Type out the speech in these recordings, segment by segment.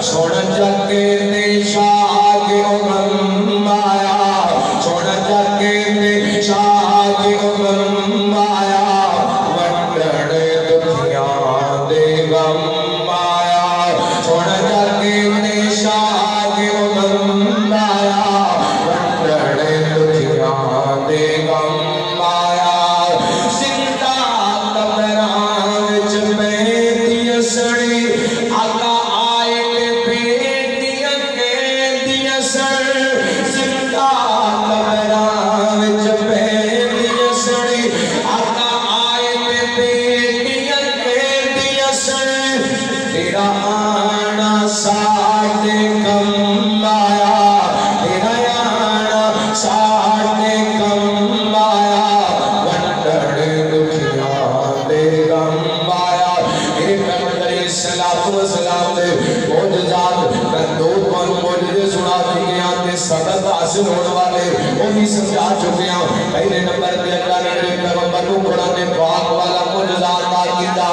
چھوڑ جگے تے شاہ کے غم آیا چھوڑ جگے تے شاہ کے غم آیا ونڈڑ دنیا دے غم آیا چھوڑ جگے تے شاہ کے غم آیا ونڈڑ دنیا دے غم آیا زندہ قبراں وچ بیٹھی سڑی آقا آئے تے بیٹیاں کہندیاں سن زندہ قبراں وچ بیٹھی سڑی آقا آئے تے بیٹیاں کہندیاں سن تیرا آنا ساڈے کم آیا تیرا آنا ساڈے کم آیا ونڈڑ دکھیاں دے غم آیا میرے پیغمبر الصلوۃ والسلام دے معجزات میں دو پن معجزے سنا چکے ہیں تے سبق حاصل ہونے والے وہ بھی سمجھا چکے ہیں پہلے نمبر تے اللہ نے میرے پیغمبر کو قرآن پاک والا معجزہ عطا کیتا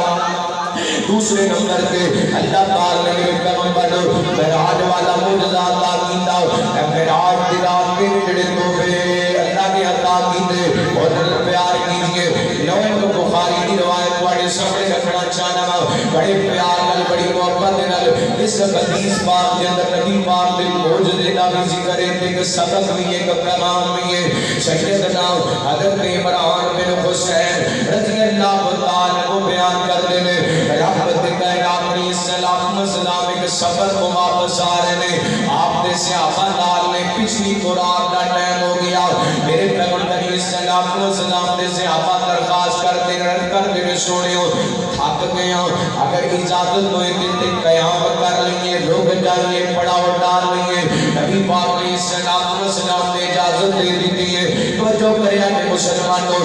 دوسرے نمبر تے اللہ تعالی نے میرے پیغمبر کو معراج والا معجزہ عطا کیتا اے معراج دی رات کے جڑے تحفے اللہ نے عطا کیتے اور پیار کیجئے نویں بخاری کی روایت پڑھے سامنے رکھنا چاہنا بڑے پیار نال بڑی محبت نال اس حدیث پاک کے اندر نبی پاک دے معجزے دا بھی ذکر ہے ایک سبق بھی ہے ایک پیغام بھی ہے سیدنا حضرت عمران بن حسین رضی اللہ تعالی کو بیان کرتے ہیں رحمت کائنات علیہ السلام والسلام ایک سفر کو واپس آ رہے ہیں آپ نے صحابہ نال نے پچھلی خوراک کا ٹائم ہو گیا میرے پیغمبر علیہ السلام والسلام نے صحابہ درخواست کرتے ہیں سونے ہو تھک گیا اگر اجازت ہوئے تے قیام کر لئیے رک جائیے پڑاؤ ڈال لئیے نبی پاک علیہ السلام نے اجازت دے دی ہے تو جو کریا کہ مسلمانوں